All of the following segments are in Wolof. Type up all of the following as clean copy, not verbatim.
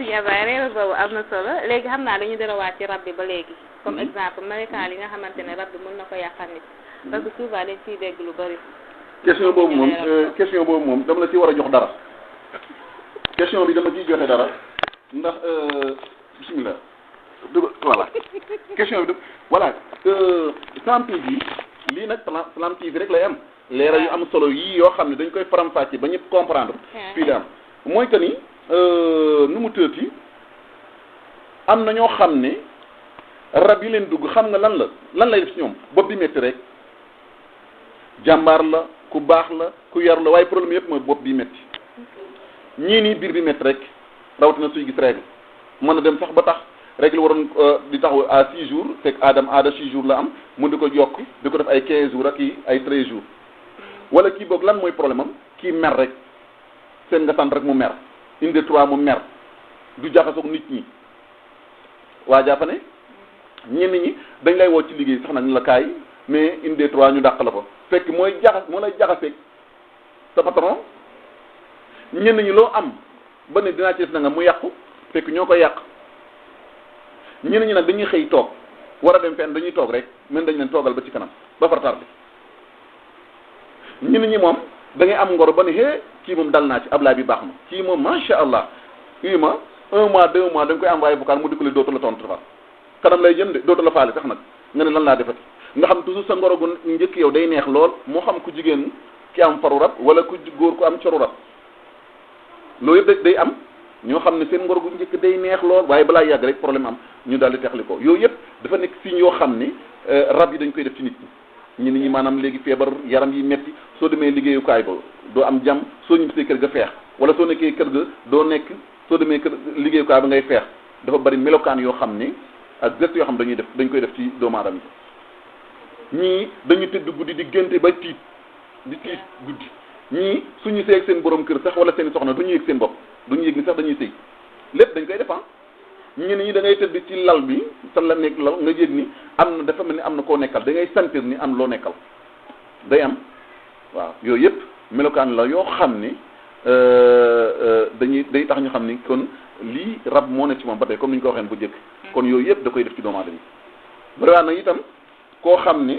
yabaay réew boobu am na solo léegi xam naa dañu darawaat ci rab bi ba léegi comme exemple melokaan yi nga xamante ne rab bi mën na ko yàqal nit parce que souvent dañ ciy dégg lu bari. question boobu moom dama la ci war a jox dara question bi dama ciy joxe dara ndax bismillah voilà question bi voilà Salam TV lii nag Salam TV rek lay am leeral yu am solo yii yoo xam ne dañ koy faram-fàcce ba ñëpp comprendre fii da am mooy que ni nu mu tëati am na ñoo xam ne rab yi leen dugg xam nga lan lay def ci ñoom bopp bi métti rek jàmbaar la ku baax la ku yar la waaye problème yëpp mooy bopp bi métti ñii nii biir bi métti rek rawatina suy gis règle mën na dem sax ba tax règle waroon di taxaw à 6 jours fekk aada 6 jours la am mu di ko yokk di ko def ay 15 jours ak ay 13 jours wala kii boog lan mooy problème am kii mer rek seen nga sant rek mu mer inde 3 mu mer du jaxasoog nit ñi waa jàpp ne ñenn ñi dañ lay woo ci liggéey sax nag ñu la kaay mais inde 3 ñu dàq la ko fekk moo lay jaxaseeg sa patron ñenn ñi loo am ba ne dinaa ci def na nga mu yàqu fekk ñoo koy yàq ñenn ñi nag dañuy xëy toog war a dem fenn dañuy toog rek mën dañ leen toogal ba ci kanam ba far tardé ñenn ñi moom da ngay am ngoro ba ne hé kii moom dal naa ci Ablaye bi baax na kii moom macha allah kii ma 1 mois 2 mois da nga koy envoyé vocal mu dikkale dootu la tontu fa kanam lay jëm de dootu la faale sax nag nga ne lan laa defati nga xam toujours sa ngoro gu njëkk yow day neex lool moo xam ku jigéen ki am faru rab wala ku góor ku am coru rab loolu yëpp day am ñoo xam ne seen ngoro gu njëkk day neex lool waaye balaa yàgg rek problème am ñu daal di texli ko yooyu yëpp dafa nekk signe yoo xam ni rab yi dañ koy def ci nit ñi ñi maanaam léegi feebar yaram yi metti soo demee liggéeyukaay ba doo am jàmm soo ñibbisee kër ga feex wala soo nekkee kër ga doo nekk soo demee kër liggéeyukaay ba ngay feex dafa bari melokaan yoo xam ni ak geste yoo xam dañ koy def ci doomu aadama yi ñii dañu tëdd guddi di génte ba tiit guddi ñii suñu sëy ak seen borom kër sax wala seen soxna duñu yëg seen bopp duñu yëg ni sax dañuy sëy lépp dañ koy defan ñenn ñi da ngay tëdd ci lal bi sa la nekk lal nga yëg ni am na dafa mel ni am na koo nekkal da ngay sentir ni am loo nekkal day am waaw yooyu yëpp melokaan la yoo xam ni day tax ñu xam ni kon lii rab moo ne ci moom ba tey comme ni ñu ko waxee bu njëkk kon yooyu yëpp da koy def ci doomu aadama vraiment nag itam koo xam ni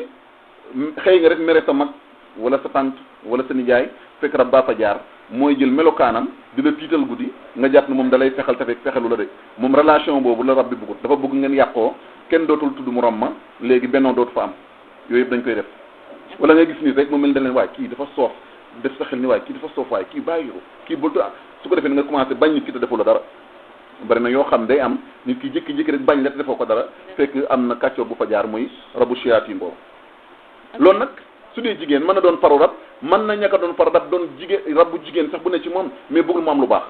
xëy nga rek mere sa mag wala sa tante wala sa nijaay fekk rab baa fa jaar mooy jël melokaanam di la tiital guddi nga jàpp ne moom da lay fexal te fekk fexelu la de moom relation boobu la rab bi bëggut dafa bëgg ngeen yàqoo kenn dootul tudd mu rom ma léegi bennoo dootu fa am yooyu yëpp dañ koy def wala nga gis ni rek mu mel da leen waaye kii dafa soof def sa xel ni waaye kii dafa soof waaye kii bàyyi ko kii bultu su ko defee nga commencé bañ nit ki te defoo la dara bari na yoo xam day am nit ki jékki-jékki rek bañ la te defoo ko dara fekk am na kàccoor bu fa jaar muy rabu shayatin boobu loolu nag su dee jigéen mën na doon faru rab mën na ñàkk a doon faru rab doon jigéen rab bu jigéen sax bu ne ci moom mais bëggul mu am lu baax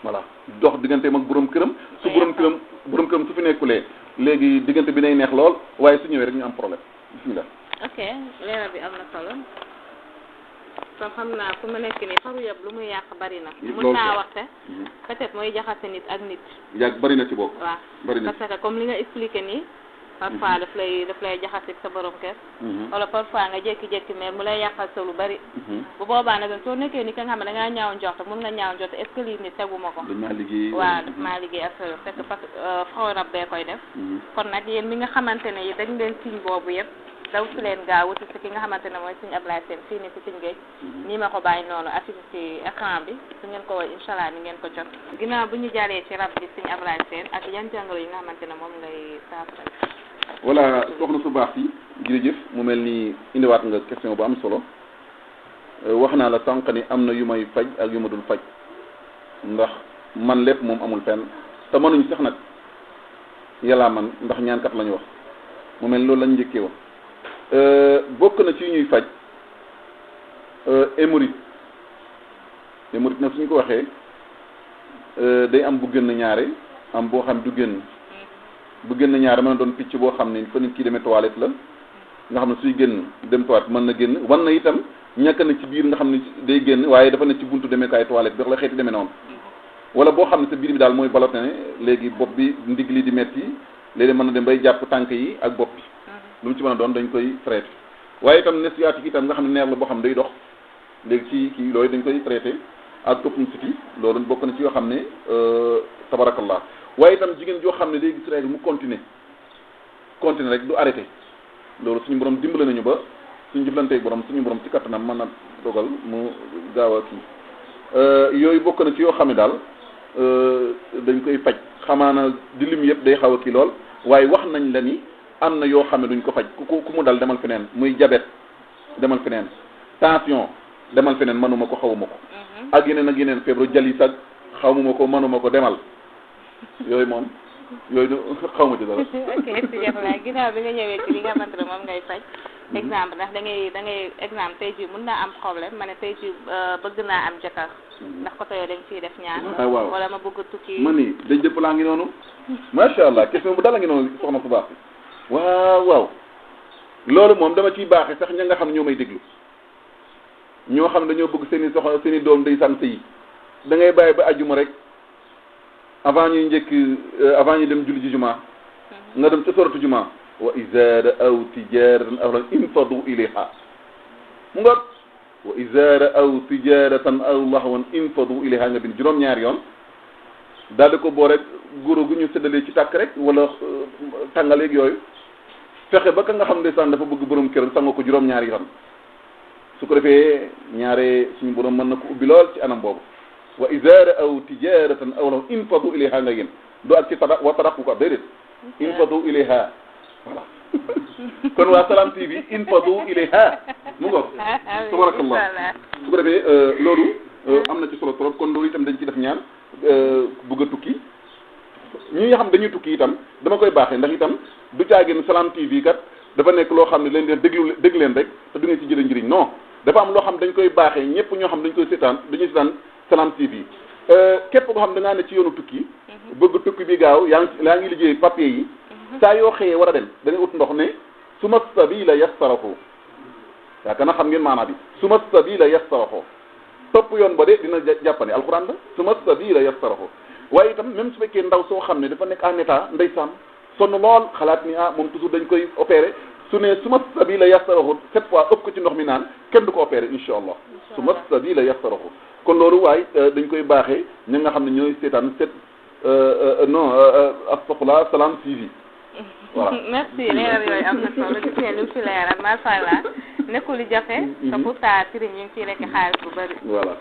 voilà dox diggante mag borom këram su borom këram su fi nekkulee léegi diggante bi nay neex lool waaye su ñëwee rek ñu am problème bismillah ok leeral bi am na solo kon xam naa fu mu nekk nii faru yëpp lu muy yàq bari na mën naa waxte peut-être mooy jaxase nit ak nit yàgg bari na ci boobu waaw bari na parce que comme li nga expliqué nii parfois daf lay jaxase sa borom kër wala parfois nga jékki-jékki mais mu lay yàqal sa lu bari bu boobaa nag soo nekkee ni ka nga xam ne da ngaa ñaaw njort mun nga ñaaw njort est-ce que lii ni teguma ko waaw daf maa liggéey ak fekk parce que faru rab bee koy def kon nag yéen mi nga xamante ne yi dañ leen signe boobu yëpp daw si leen gaaw wuti si ki nga xamante ne mooy Serigne Ablaye Sène fii nii si Tëngéej géej nii ma ko bàyyi noonu affiché ci écran bi su ngeen ko woy incha allah ni ngeen ko jot ginnaaw bu ñu jaaree ci rab bi Serigne Ablaye Sène ak yan jàngoro yi nga xamante ne moom ngay saafara voilà soxna su baax si jërëjëf mu mel ni indiwaat nga question bu am solo wax naa la sànq ni am na yu may faj ak yu ma dul faj ndax man lépp moom amul fenn te mënuñ sax nag yàllaa man ndax ñaankat la ñu wax mu mel loolu lañ njëkkee woon bokk na ci ñuy faj hémorroïde nag suñu ko waxee day am bu gën ñaare am boo xam du génn bu génn ñaare mën na doon picc boo xam ne fa nit kii demee toilette la nga xam ne suy génn dem toilette mën na génn wan na itam ñàkk na ci biir nga xam ne day génn waaye dafa ne ci buntu demee kaay toilette bi wax la xeeti demee noonu wala boo xam ne sa biir bi daal mooy ballotté ne léegi bopp bi ndigg li di metti léegi mën na dem bay jàpp tànk yi ak bopp bi lu mu ci mën a doon dañ koy traité waaye itam nerf sciatique itam nga xam ne nerf la boo xam ne day dox léegi ci kii loolu dañ koy traité ak toxicité loolu bokk na ci yoo xam ne tabarakallah waaye itam jigéen joo xam ne day gis règle mu continuer rek du arrêté loolu suñu borom dimbale nañu ba suñu jëflanteeg borom suñu borom ci kattanam mën na dogal mu gaaw a kii yooyu bokk na ci yoo xam ne daal dañ koy faj xamaana di lim yëpp day xaw a kii lool waaye wax nañ la ni am na yoo xam ne duñ ko faj ku mu dal demal feneen muy diabète demal feneen tension demal feneen mënuma ko xawuma ko ak yeneen feebaru jalis ak xawma ko mënuma ko demal yooyu moom yooyu du xaw ma ci dara. ok si jërëjëf ginnaaw bi nga ñëwee ci li nga xamante ne moom ngay faj. exemple ndax da ngay exemple tey jii mun naa am problème ma ne tey jii bëgg naa am jëkkër. ndax côté yooyu dañ ciy def ñaan. waaw wala ma bëgg tukki. ma ni dañ dëpp laa ngi noonu. macha allah question bu dala ngi noonu soxna su baax bi. waaw loolu moom dama ciy baaxee sax ña nga xam ñoo may déglu ñoo xam dañoo bëgg seen i soxna seen i doom day sant yi da ngay bàyyi ba àjjuma rek. avant ñuy avant ñu dem julli ji juma nga dem ca soratu juma wa izara aw tijaratan aw infadu ilayha mu nga wa izara aw tijaratan aw lahwan infadu ilayha nga bind juróom-ñaari yoon daal di ko boo rek guro gu ñu séddalee ci tàkk rek wala tàngaleeg yooyu fexe ba ka nga xam ne sax dafa bëgg borom kër sanga ko juróom-ñaari yoon su ko defee ñaare suñu borom mën na ko ubbi lool ci anam boobu wa izara aw tijaratan aw lahwan infadu ilayha nga yéen do ak ci wa taraqu ko déedéet infadu ilayha voilà kon waa Salam TV infadu ilayha mu ngoog tabarakallah su ko defee loolu am na ci solo trop kon loolu itam dañ ci def ñaan bëgg a tukki ñi nga xam dañuy tukki itam dama koy baaxee ndax itam du caagin Salam TV kat dafa nekk loo xam ne leen di déglu leen rek te du ngeen ci jëlee njëriñ non dafa am loo xam dañ koy baaxee ñëpp ñoo xam dañ koy seetaan dañuy seetaan Salam TV képp koo xam da ngaa ne ci yoonu tukki bëgg tukki bi gaaw yaa ngi liggéey papier yi saa yoo xëyee war a dem da ngay ut ndox ne suma sabila yassarahu yaakaar na xam ngeen maanaa bi suma sabila yassarahu topp yoon ba de dina jàppane alxuraan la suma sabila yassarahu waaye itam même su fekkee ndaw soo xam ne dafa nekk en état ndeysaan sonn lool xalaat ni moom toujours dañ koy opéré su ne suma sabila yassarahu cette fois ëpp ko ci ndox mi naan kenn du ko opéré insha allah suma sabila yassarahu kon loolu waaye dañ koy baaxee ñi nga xam ne ñooy seetaan non astaghfirullah Salam TV voilà merci leeral yooyu am na solo gis ngeen li mu fi leeral macha allah nekkul li jafe te pourtant sëriñ ñu ngi ciy rekk xaalis bu bëri voilà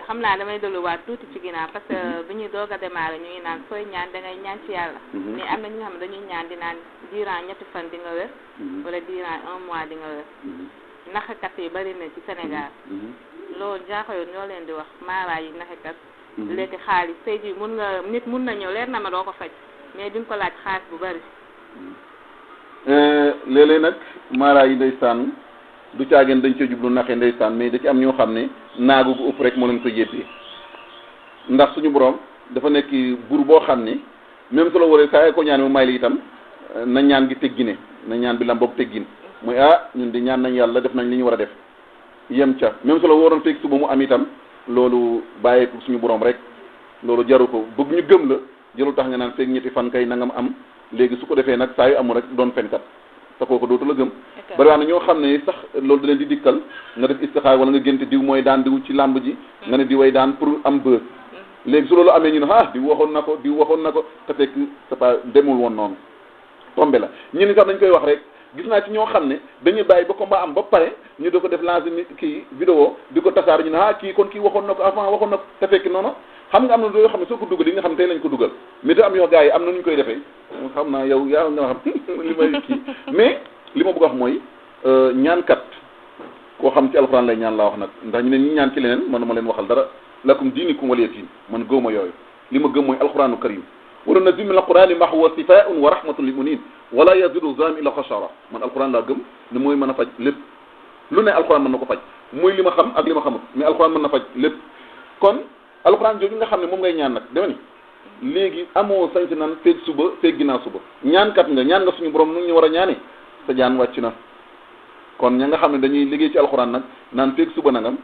xam naa damay delluwaat tuuti ci ginnaaw parce que bi ñuy doog a démarrer ñu ngi naan sooy ñaan da ngay ñaan ci yàlla mais am na ñi nga xam ne dañuy ñaan di naan durant ñetti fan di nga wér wala durant 1 mois di nga wér naxakat yi bëri na ci Sénégal loolu jaaxayoon ñoo leen di wax maaraay yi naxakat léegi xaalis tey jii nit mun na ñëw leer na ma doo ko faj mais duñ ko laaj xaalis bu bëri léeg-léeg nag maara yi ndeysaan du caageen dañ cee jublu naxe ndeysaan mais da ci am ñoo xam ne naagu gu ëpp rek moo leen ko yéppee ndax suñu borom dafa nekk buur boo xam ne même su la waree saa ko ñaan mu may li itam na ñaan gi teggine na ñaan bi lam boobu teggin mooy ñun di ñaan nañ yàlla def nañ li ñu war a def yem ca même su la waroon fekk suba mu am itam loolu bàyyeeku suñu borom rek loolu jaru ko bëgg ñu gëm la jëlu tax nga naan feeg ñetti fan kay nangam am léegi su ko defee nag saa yu amul rek doon fenkat te kooku dootu la gëm bari waa na ñoo xam ne sax loolu da leen di dikkal nga def istixaar wala nga génte diw mooy daan diw ci làmb ji nga ne diway daan pour am bës léegi su loolu amee ñu ne diw waxoon na ko te fekk c'est pas demul woon noonu tombe la ñenn sax dañ koy wax rek gis naa ci ñoo xam ne dañuy bàyyi ba combat am ba pare ñu do ko def lancé ni kii vidéo di ko tasaar ñu ne kii kon kii waxoon na ko avant waxoon na ko te fekk noonu xam nga am na yoo xam ne soo ko dugal yi nga xam tey lañ ko dugal mais da am yoo gars yi am na ñu koy defee xam naa yow yaa nga xam li may kii mais li ma bëgg a wax mooy ñaankat koo xam ci alxuraan lay ñaan laa wax nag ndax ñu ne ñi ñaan ci leneen man ma leen waxal dara lakum diinikum waliya diin man gëwma yooyu li ma gëm mooy alxuraanu karim wa nunazzilu min alqurani ma huwa shifaa'un wa rahmatun lil mu'minin wala yazidu zalim illa khashara man alxuraan laa gëm ne mooy mën a faj lépp lu ne alxuraan mën na ko faj mooy li ma xam ak li ma xamut mais alxuraan mën na faj lépp kon alxuraan jooju nga xam ne moom ngay ñaan nag dama ni léegi amoo sañ si naan feeg suba feeg ginnaaw suba ñaankat nga ñaan nga suñu borom nu ñu war a ñaane sa jaan wàcc na kon ña nga xam ne dañuy liggéey ci alxuraan nag naan feeg suba nangam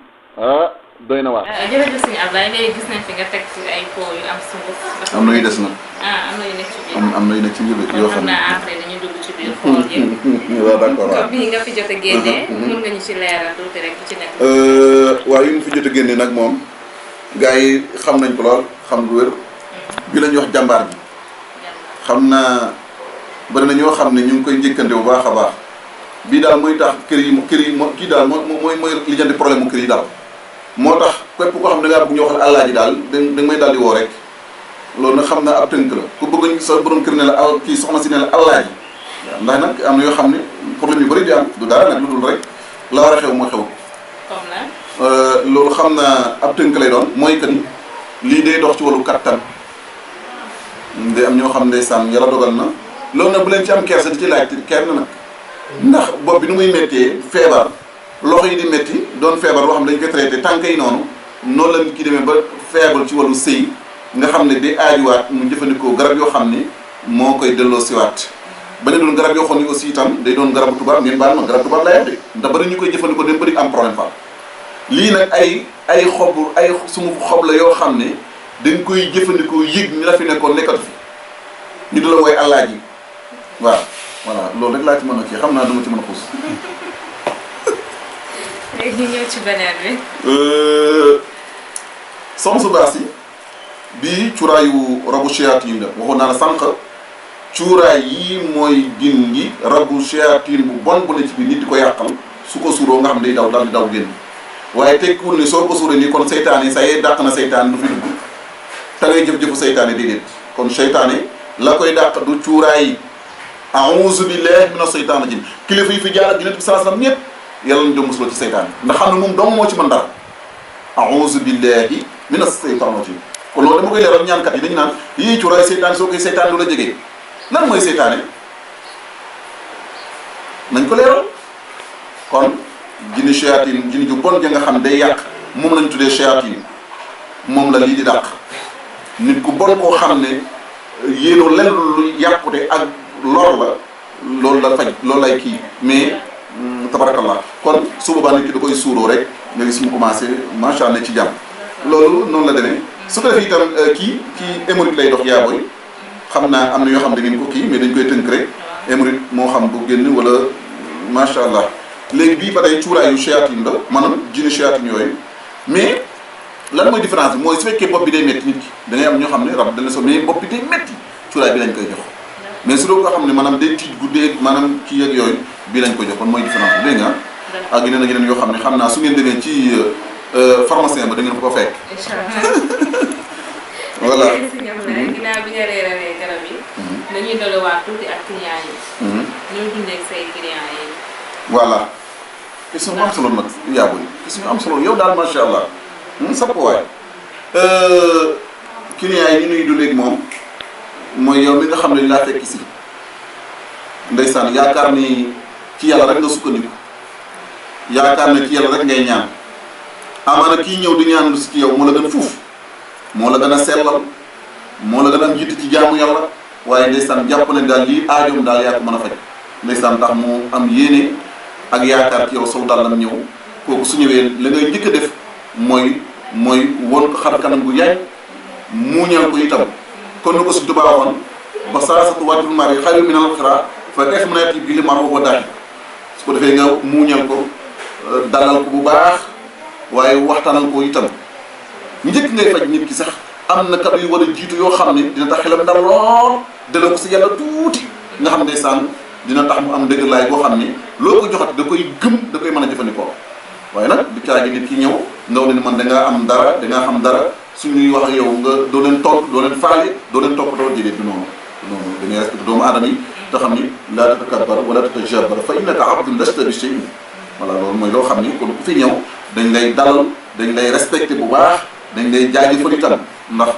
doy na waar. jërëjëf sëñ Ablaye léegi gis nañ fi nga teg ci ay pot yu am sunguf. am na yu des nag. am na yu nekk ci biir. am na yu nekk ci biir yoo xam ne après dañuy dugg ci biir xool yi. waaw d'accord waaw bii nga fi jot a génnee. mën nga ñu ci leeral tuuti rek ci nekk. waaw yu ñu fi jot a génnee nag moom gars yi xam nañ ko lool xam gu wér bi la ñuy wax jàmbaar bi xam naa bari na ñoo xam ne ñu ngi koy njëkkante bu baax a baax bii daal mooy tax kër yi kii daal mooy lijjanti problème mu kër yi daal moo tax képp koo xam ne da ngaa bëgg ñu wax la àllaaji daal da may daal di woo rek loolu nag xam naa ab tënk la ku bëgg sa borom kër ne la kii soxna si ne la àllaaji waaw ndax nag am na yoo xam ne problème yu bëri di am du dara nag lu dul rek la war a xew moo xew. comme la. loolu xam naa ab tënk lay doon mooy que ni lii day dox ci wàllu kattan day am ñoo xam ne sànn yàlla dogal na loolu nag bu leen ci am kersa di ci laaj kenn nag ndax bopp bi nu muy méttee feebar loxo yi di métti doon feebar boo xam ne dañ koy traité tànk yi noonu la nit ki demee ba feebar ci wàllu sëy nga xam ne day aajuwaat mu jëfandikoo garab yoo xam ni moo koy delloo siwaat bañ a doon garab yoo xam ne aussi itam day doon garabu tubaab ngeen baal ma garab tubaab lay de ndax bari ñu koy jëfandikoo dem bëri am problème fa lii nag ay sumu xob la yoo xam ne dañ koy jëfandikoo yëg ni la fi nekkoon nekkatu fi ñu du la wooy àllaaji waaw voilà loolu rek laa ci mën a kii xam naa dama ci mën a xuus. léegi ñu ñëw ci beneen bi. soxna su baas yi bii cuuraayu rabu shayatin la waxoon naa la sànq cuuraay yii mooy dindi rabu shayatin bu bon bu ne ci biir nit di ko yàqal su ko suuroo nga xam day daw daal di daw génn waaye tekkiwul ne soo ko suuree nii kon seytaane sa yee dàq na seytaane du fi dugg te ngay jëf-jëfu seytaane déedéet kon seytaane la koy dàq du cuuraay a'uuzu billahi mina seytaan rajim kilifa yi fi jaar ak Yonent bi sallallahu alayhi wasallam ñëpp yàlla nañu doon musuloo ci seytaane ndax xam ne moom dong moo ci mën dara a'uuzu billahi mina seytaan rajim kon loolu dama koy leeral ñaankat yi dañu naan yii cuuraay seytaane soo koy seytaane du la jege lan mooy seytaane nañ ko leeral kon jinni shayatin jinni ju bon ja nga xam day yàq moom lañ tuddee shayatin moom la lii di dàq nit ku bon koo xam ne yéenoo lenn lu yàqute ak lor la loolu la faj loolu lay kii mais tabarakallah kon su boobaa nit ki da koy suuroo rek nga gis mu commencé macha allah ci jàmm loolu noonu la demee su ko defee itam kii hémorroïde lay dox yaa booy xam naa am na yoo xam da ngeen ko kii mais dañ koy tënk rek hémorroïde moo xam bu génn wala macha allah léegi bii ba tey cuuraayu shayatin la maanaam jinni shayatin yooyu mais lan mooy différence bi mooy su fekkee bopp bi day métti nit ki da ngay am ñoo xam ne rab dana so mais bopp bi day métti cuuraay bi lañ koy jox mais su doo ko xam ne maanaam day tiit guddee maanaam kii ak yooyu bii lañ koy jox kon mooy différence bi dégg nga ak yeneen ak yeneen yoo xam ne xam naa su ngeen demee ci pharmacien ba da ngeen ko fekk. incha allah. voilà. ginnaaw bi nga reeralee garab yi. dañuy dolliwaat tuuti ak clients yi. ñoo dundee ak say clients yi. voilà question bu am solo nag yaa booy question bu am solo yow daal macha allah. sapp waay clients yi ñu nuy dundee ak moom mooy yow mi nga xam ne li laa fekk si ndeysaan yaakaar ni ci yàlla rek nga sukkandiku yaakaar ne ci yàlla rek ngay ñaan amaana kii ñëw di ñaan lu si ci yow moo la gën fuuf moo la gën a sellal moo la gën a am jiitu ci jaamu yàlla waaye ndeysaan jàpp ne daal lii aajoom daal yaa ko mën a faj ndeysaan tax mu am yéene ak yaakaar ci yow sol daal lam ñëw kooku su ñëwee la ngay njëkk a def mooy won ko xar kanam gu yaay muuñal ko itam kon ni ko si Tuubaa waxoon ba saasatu wàccul mari xayrun minal uxraa fa kayfa man ya'tii bil ma'ruufi wa daahi su ko defee nga muuñal ko dalal ko bu baax waaye waxtaanal ko itam njëkk ngay faj nit ki sax am na kàddu yu war a jiitu yoo xam ne dina tax xelam dal lool delloo ko si yàlla tuuti nga xam ne sànn dina tax mu am dëgg-laay boo xam ne loo ko joxat da koy gëm da koy mën a jëfandikoo waaye nag du caagi nit ki ñëw nga wane ni man da ngaa am dara da ngaa xam dara suñuy wax ak yow nga doo leen tontu doo leen faale doo leen toppatoo déedéet du noonu da ngay respecté doomu aadama yi te xam ni laa tatakabbar wala tatajabbar fa innaka abdun lasta bi shay'in voilà loolu mooy loo xam ni kon ku fi ñëw dañ lay dalal dañ lay respecté bu baax dañ lay jaajëfal itam ndax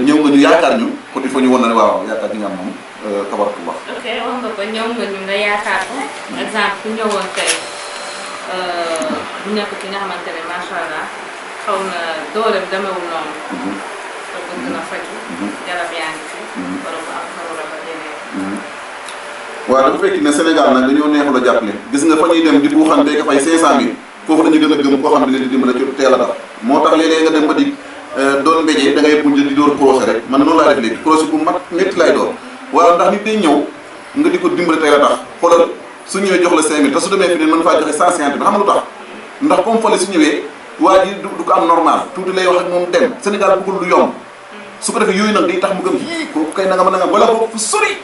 ñëw nga ñu yaakaar ñu kon il faut ñu wan na ne waaw yaakaar gi nga am moom tabarakallah. ok wax nga ko ñëw nga ñu nga yaakaar ko. exemple ku ñëwoon tey bu nekk ki nga xamante ne macha allah xaw na dooleem demewul noonu. te bëgg na faju. garab yaa ngi fi. wala mu am xaru rab ak yeneen. waaw dafa fekk ne Sénégal nag dañoo neexul a jàppale gis nga fa ñuy dem di buuxante ka fay 500000 foofu dañu gën a gëm koo xam ne leen di dimbale ci teel a dara moo tax léeg-léeg nga dem ba di doon mbéjee da ngay mujj di door procès rek man noonu laa def léegi procès bu mat métti lay door waaw ndax nit day ñëw nga di ko dimbale tey la tax xoolal su ñëwee jox la 5000 te su demee fi ne mën faa joxe 150 bi xam lu tax ndax comme fale su ñëwee waa ji du ko am normal tuuti lay wax ak moom dem Sénégal bëggul lu yomb su ko defee yooyu nag day tax mu gëm yii kooku kay nangam wala kooku fu sori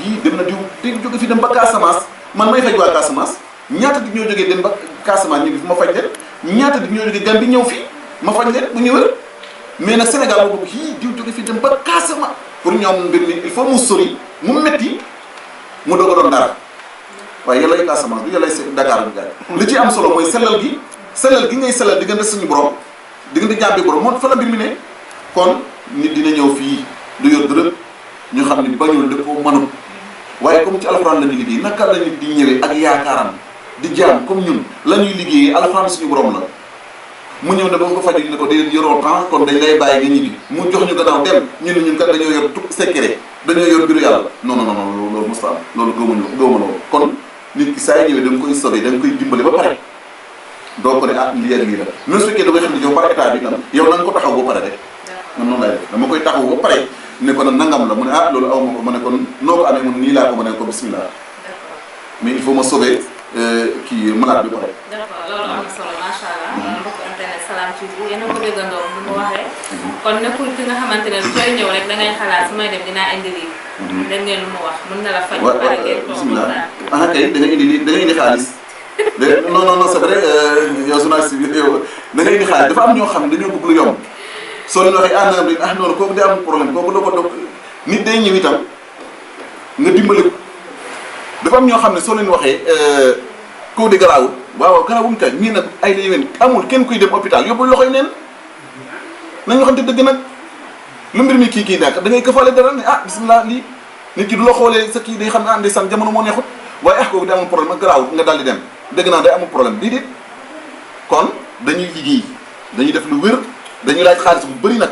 yii dem na diw te jóge fi dem ba Casamance man may faj waa Casamance ñaata di ñoo jógee dem ba Casamance ñu ngi fi ma faj leen ñaata di ñoo jógee Gambie ñëw fii ma faj leen bu ñu wër mais nag Sénégal boobu yii diw jóge fi dem ba Casamance pour ñoom mbir mi il faut mu sori mu metti mu doog a doon dara waaye yàlla Casamance du yàlla Dakar bu jaay li ci am solo mooy sellal gi ngay sellal diggante suñu borom diggante jàmbi borom moo fa la mbir mi ne kon nit dina ñëw fii du yor dërëm ñu xam ne bañul da ko mënul waaye comme ci alxuraan la ñuy liggéey naka la nit di ñëwee ak yaakaaram di jaam comme ñun la ñuy liggéeyee alxuraan suñu borom la mu ñëw ne ba nga ko fajee ne ko day yoroo temps kon dañ lay bàyyi nga ñibbi mu jox ñu gannaaw dem ñu ne ñun kat dañoo yor tout secret dañoo yor mbiru yàlla non loolu mosut am loolu gëwuma loolu kon nit ki saa yi ñëwee da nga koy sobee da nga koy dimbale ba pare doo ko ne ah lii ak lii la même su fekkee da ngay xam ne yow par état bi tam yow na nga ko taxaw ba pare rek man noonu laay def dama koy taxaw ba pare ne ko nag nangam la mu ne ah loolu aw ma ko ma ne kon noo ko amee mun nii laa ko ma ne ko bismillah mais il faut ma sauver kii malade bi pare. d'accord loolu am na solo macha allah. mbokk internet Salam TV yéen a ko déggandoo ni mu waxee. kon nekkul ki nga xamante ne sooy ñëw rek da ngay xalaat su may dem dinaa indi lii. dégg ngeen lu mu wax mën na la faj. ba pare ngeen toog bismillah ah kay da nga indi xaalis. non c'est vrai yow journaliste bi yow da ngay indi xaalis dafa am ñoo xam ne dañoo bëgg lu yomb soo leen waxee noonu kooku day am problème kooku doo ko dog nit day ñëw itam nga dimbali ko dafa am ñoo xam ne soo leen waxee kooku di garaawul waaw garaawul kay ñii nag ay la yéwén amul kenn kuy dem hôpital yóbbu loxoy neen nañu waxante dëgg nag lu mbir mi kii nekk da ngay këfaale dara ne ah bismillah lii nit ki du la xoolee sa kii day xam ne ah ndeysaan jamono moo neexut waaye kooku day amul problème ak garaawul nga daal di dem dëgg naa day amul problème déedéet kon dañuy liggéey dañuy def lu wér dañuy laaj xaalis bu bëri nag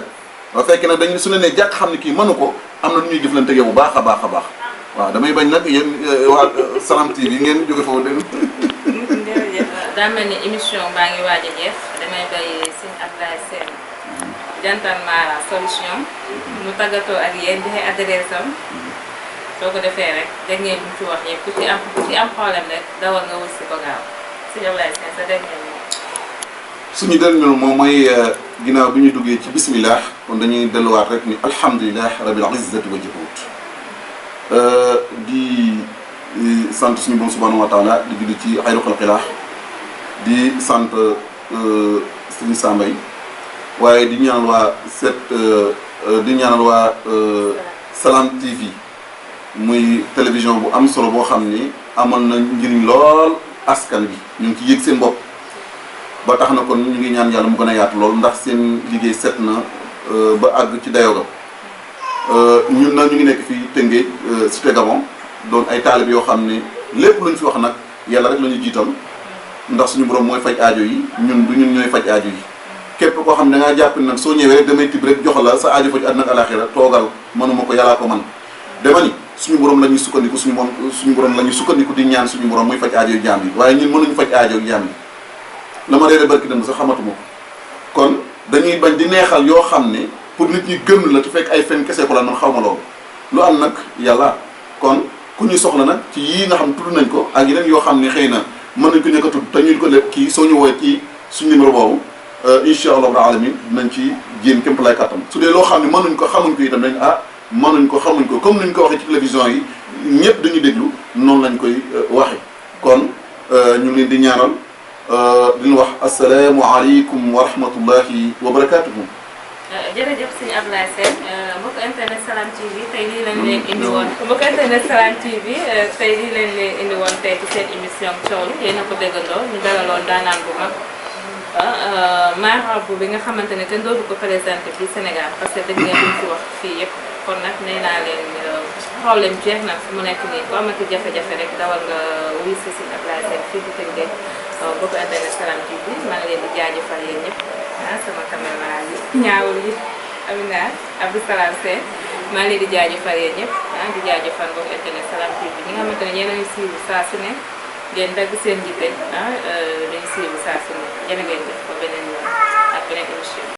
ba fekkee nag dañu su ne nee jàkk xam ne kii mënu ko am na lu ñuy jëflante yow bu baax a baax a baax waaw damay bañ nag yéen waa Salam TV ngeen jóge foofu dégg jërëjëf daa mel ni émission baa ngi waaj a jeex damay bay Sëñ Abdoulaye Sène Jantal Mara solution mu tàggatoo ak yéen joxe adresse am soo ko defee rek dégg ngeen ñu ci wax yëpp ku ci am problème rek dawal nga wut si ko gaaw Sëñ Abdoulaye Sène sa dégg ngeen suñu dernier moom mooy ginnaaw bi ñu duggee ci bismillah kon dañuy delluwaat rek ni alhamdulilah rabil izzati wa jabut di sant suñu borom subhanahu wa taala di julli ci xayru xalqillah di sant Serigne Sambay waaye di ñaanal waa Salam TV muy télévision bu am solo boo xam ni amal na njëriñ lool askan bi ñu ngi ci yëg seen bopp ba tax na kon ñu ngi ñaan yàlla mu gën a yaatu lool ndax seen liggéey set na ba àgg ci dayoo ga ñun nag ñu ngi nekk fii Tëngéej Cité Gabon doon ay taalib yoo xam ne lépp lu ñu fi wax nag yàlla rek la ñu jiital ndax suñu borom mooy faj aajo yi ñun du ñun ñooy faj aajo yi képp koo xam ne da ngaa jàpp nag soo ñëwee rek damay tibb rek jox la sa aajo faj àddina ak alaxira toogal mënuma ko yàllaa ko man dama ni suñu borom la ñuy sukkandiku suñu borom la ñuy sukkandiku di ñaan suñu borom muy faj aajo yu jaam yi waaye ñun mënuñu faj aajo yu jaam yi la ma réere barki dem sax xamatuma ko kon dañuy bañ di neexal yoo xam ne pour nit ñi gëm la te fekk ay fen kese ko la noonu xaw ma loolu lu am nag yàlla kon ku ñu soxla nag ci yii nga xam tudd nañ ko ak yeneen yoo xam ne xëy na mën nañ ko ñëkk a tudd te ñu ko lépp kii soo ñu woowee ci suñu numéro boobu incha allah rabbil alamin dinañ ci jéem képp lay kàttan su dee loo xam ne mënuñ ko xamuñ ko itam dañ mënuñ ko xamuñ ko comme niñ ko waxee ci télévision yi ñëpp dañuy déglu noonu lañ koy waxe kon ñu leen di ñaanal di wax asalaamualeykum wa rahmatullahi wa barakatuhu. jërëjëf sëñ Abdoulaye Sène mbokk internet Salam TV tey lii lañ leen indi woon mbokk internet Salam TV tey lii lañ leen indi woon tey ci seen émission Thiowli yéen a ko déggandoo ñu dalaloon daanaan bu mag marabout bi nga xamante ne kenn dootu ko présenté fii Sénégal parce que dégg ngeen li ci wax fii yëpp kon nag nee naa leen problème jeex na fi mu nekk nii ku amati jafe-jafe rek dawal nga wuy si sëñ Abdoulaye Sène fii di Tëngéej mbokk internet Salam TV maa ngi leen di jaajëfal yéen ñëpp sama caméra yi ñaawul yi Amina Abdou Salam Sène maa ngi leen di jaajëfal yéen ñëpp di jaajëfal mbokk internet Salam TV ñi nga xamante ne yéen a ngi suivre saa su ne ngeen dagg seen jiite dañu suivre saa su ne jërë ngeen jëf ba beneen yoon ak beneen émission